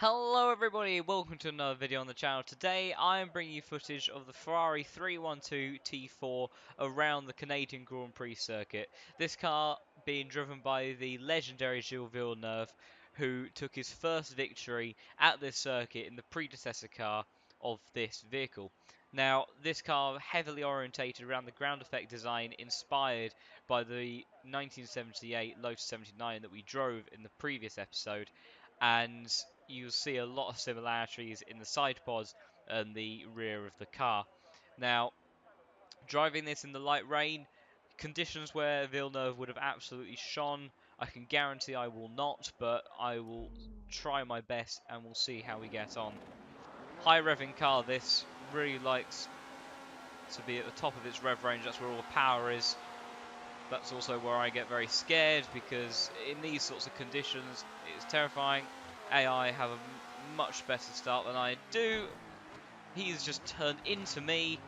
Hello everybody, welcome to another video on the channel. Today I am bringing you footage of the Ferrari 312 T4 around the Canadian Grand Prix circuit. This car being driven by the legendary Gilles Villeneuve, who took his first victory at this circuit in the predecessor car of this vehicle. Now, this car heavily orientated around the ground effect design inspired by the 1978 Lotus 79 that we drove in the previous episode, and you'll see a lot of similarities in the side pods and the rear of the car. Now, driving this in the light rain, conditions where Villeneuve would have absolutely shone, I can guarantee I will not, but I will try my best and we'll see how we get on. High revving car, this really likes to be at the top of its rev range. That's where all the power is. That's also where I get very scared, because in these sorts of conditions it's terrifying. AI have a much better start than I do. He's just turned into me.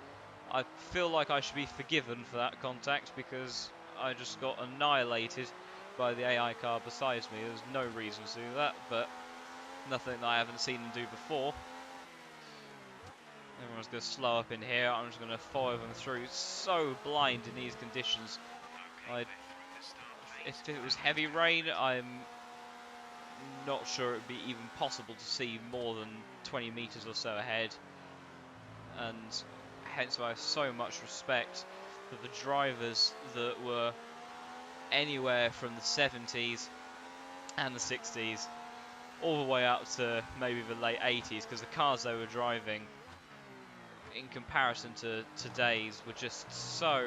I feel like I should be forgiven for that contact because I just got annihilated by the AI car beside me. There's no reason to do that, but nothing that I haven't seen them do before. Everyone's going to slow up in here. I'm just going to follow them through. So blind in these conditions. If it was heavy rain, I'm not sure it would be even possible to see more than 20 meters or so ahead, and hence why I have so much respect for the drivers that were anywhere from the 70s and the 60s all the way up to maybe the late 80s, because the cars they were driving in comparison to today's were just so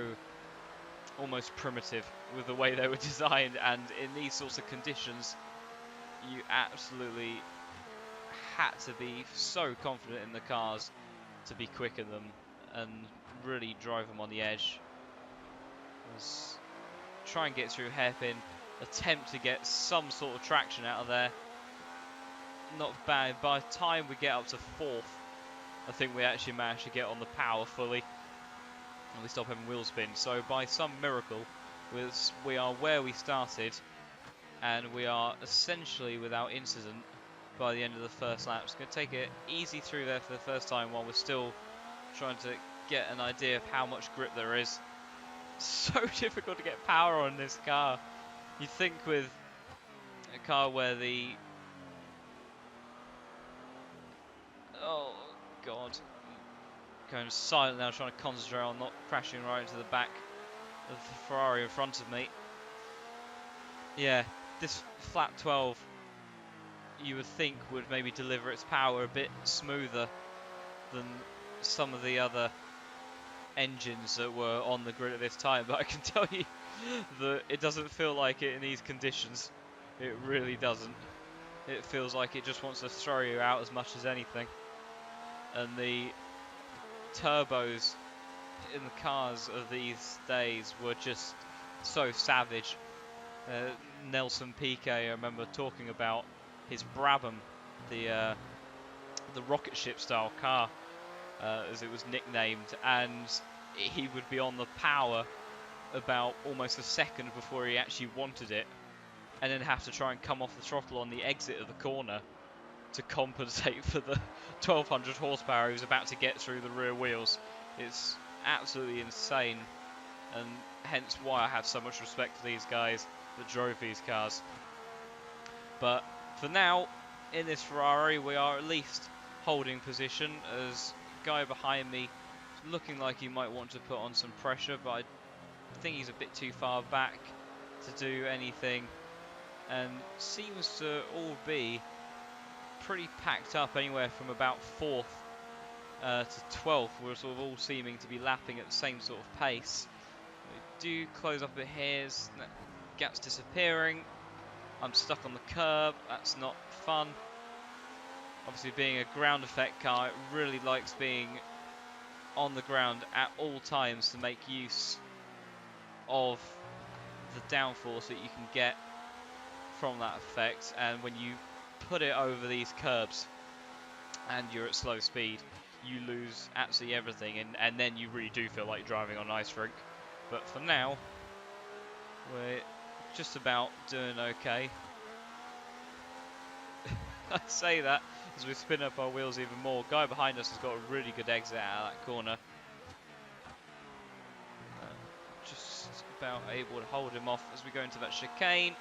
almost primitive with the way they were designed, and in these sorts of conditions you absolutely had to be so confident in the cars to be quicker than them and really drive them on the edge. Let's try and get through hairpin, attempt to get some sort of traction out of there. Not bad. By the time we get up to fourth, I think we actually managed to get on the power fully and we stop having wheel spin. So by some miracle, we are where we started, and we are essentially without incident by the end of the first lap. It's going to take it easy through there for the first time while we're still trying to get an idea of how much grip there is. So difficult to get power on this car. You'd think with a car where the... Oh god. Going silent now, trying to concentrate on not crashing right into the back of the Ferrari in front of me. Yeah, this flat 12 you would think would maybe deliver its power a bit smoother than some of the other engines that were on the grid at this time, but I can tell you that it doesn't feel like it in these conditions. It really doesn't. It feels like it just wants to throw you out as much as anything. And the turbos in the cars of these days were just so savage. Nelson Piquet, I remember talking about his Brabham, the rocket ship style car, as it was nicknamed, and he would be on the power about almost a second before he actually wanted it, and then have to try and come off the throttle on the exit of the corner to compensate for the 1200 horsepower he was about to get through the rear wheels. It's absolutely insane, and hence why I have so much respect for these guys that drove these cars. But for now, in this Ferrari, we are at least holding position, as the guy behind me is looking like he might want to put on some pressure, but I think he's a bit too far back to do anything, and seems to all be pretty packed up anywhere from about 4th to 12th. We're sort of all seeming to be lapping at the same sort of pace. We do close up a bit here, gap's disappearing. I'm stuck on the curb, that's not fun. Obviously, being a ground effect car, it really likes being on the ground at all times to make use of the downforce that you can get from that effect. And when you put it over these curbs and you're at slow speed, you lose absolutely everything, and then you really do feel like you're driving on an ice rink. But for now, we're just about doing okay. I say that as we spin up our wheels even more. Guy behind us has got a really good exit out of that corner. Just about able to hold him off as we go into that chicane.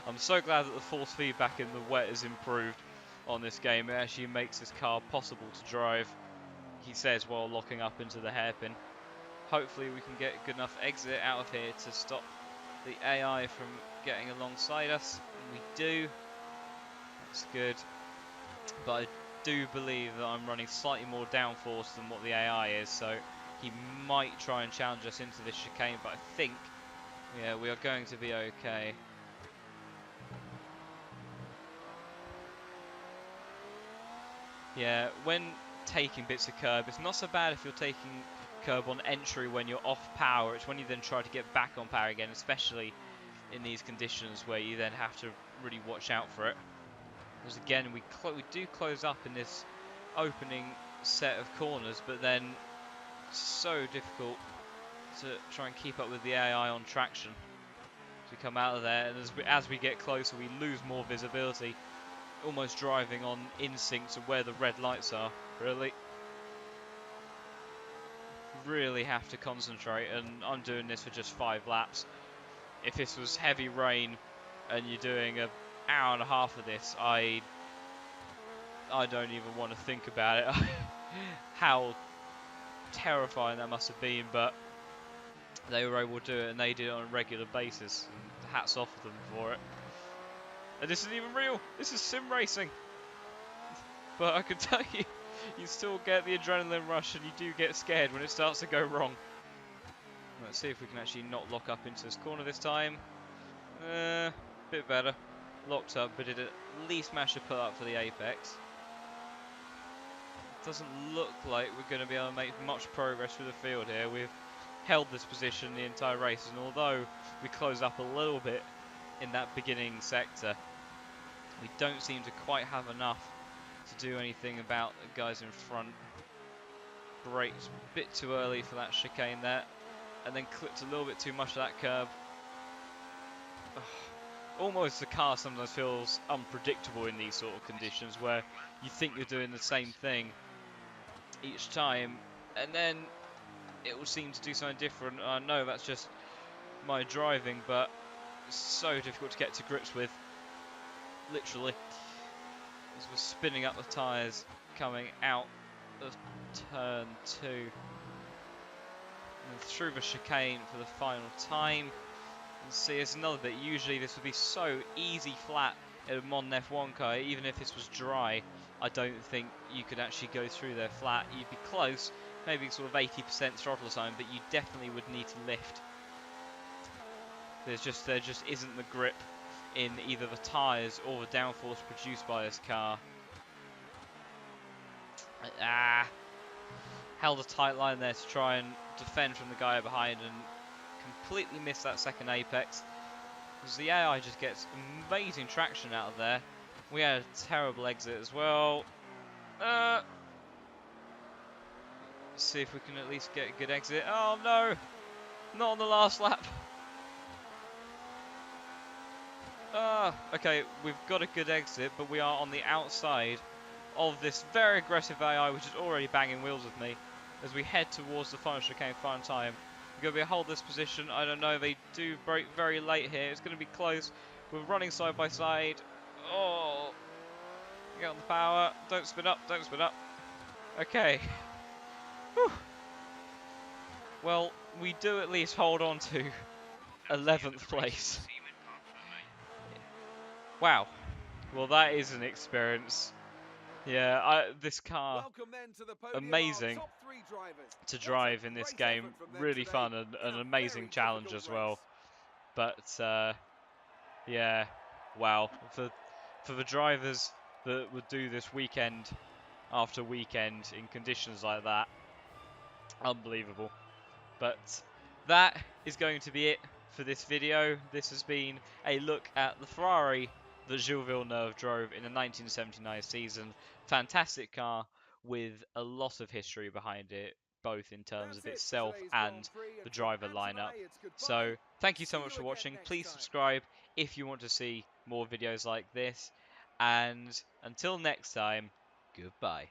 I'm so glad that the force feedback in the wet has improved on this game. It actually makes this car possible to drive, he says, while locking up into the hairpin. Hopefully we can get a good enough exit out of here to stop the AI from getting alongside us. And we do. That's good. But I do believe that I'm running slightly more downforce than what the AI is, so he might try and challenge us into this chicane, but I think, yeah, we are going to be okay. Yeah, when taking bits of curb, it's not so bad if you're taking curb on entry when you're off power. It's when you then try to get back on power again, especially in these conditions where you then have to really watch out for it. Because again, we do close up in this opening set of corners, but then it's so difficult to try and keep up with the AI on traction. As we come out of there, and as we get closer, we lose more visibility, almost driving on instinct to where the red lights are. Really have to concentrate, and I'm doing this for just 5 laps. If this was heavy rain and you're doing an hour and a half of this, I don't even want to think about it. How terrifying that must have been, but they were able to do it, and they did it on a regular basis, and hats off to them for it. And this isn't even real, this is sim racing. But I can tell you, you still get the adrenaline rush, and you do get scared when it starts to go wrong. Let's see if we can actually not lock up into this corner this time. Bit better. Locked up, but it at least managed to put up for the apex. Doesn't look like we're going to be able to make much progress through the field here. We've held this position the entire race, and although we close up a little bit in that beginning sector, we don't seem to quite have enough to do anything about the guys in front. Braked a bit too early for that chicane there, and then clipped a little bit too much of that curb. Almost the car sometimes feels unpredictable in these sort of conditions, where you think you're doing the same thing each time, and then it will seem to do something different. I know that's just my driving, but it's so difficult to get to grips with, literally, as we're spinning up the tyres coming out of turn 2 and through the chicane for the final time. And see, it's another bit. Usually this would be so easy flat in a modern F1 car. Even if this was dry, I don't think you could actually go through there flat. You'd be close, maybe sort of 80% throttle zone, but you definitely would need to lift. There just isn't the grip in either the tyres or the downforce produced by this car. Held a tight line there to try and defend from the guy behind, and completely missed that second apex. Because the AI just gets amazing traction out of there. We had a terrible exit as well. Let's see if we can at least get a good exit. Oh no! Not on the last lap. Okay, we've got a good exit, but we are on the outside of this very aggressive AI, which is already banging wheels with me, as we head towards the final chicane, final time. We're going to be hold this position. I don't know, they do break very late here. It's going to be close. We're running side by side. Oh, get on the power. Don't spin up, don't spin up. Okay. Whew. Well, we do at least hold on to 11th place. Wow. Well, that is an experience. Yeah, this car, amazing to drive in this game. Really fun and an amazing challenge as well. But yeah, wow. For the drivers that would do this weekend after weekend in conditions like that, unbelievable. But that is going to be it for this video. This has been a look at the Ferrari that Gilles Villeneuve drove in the 1979 season. Fantastic car with a lot of history behind it. both in terms of That's it for itself today's and Grand Prix. the Until driver lineup. tonight, it's goodbye. So thank you so See much you for again watching. next Please time. subscribe if you want to see more videos like this. And until next time, goodbye.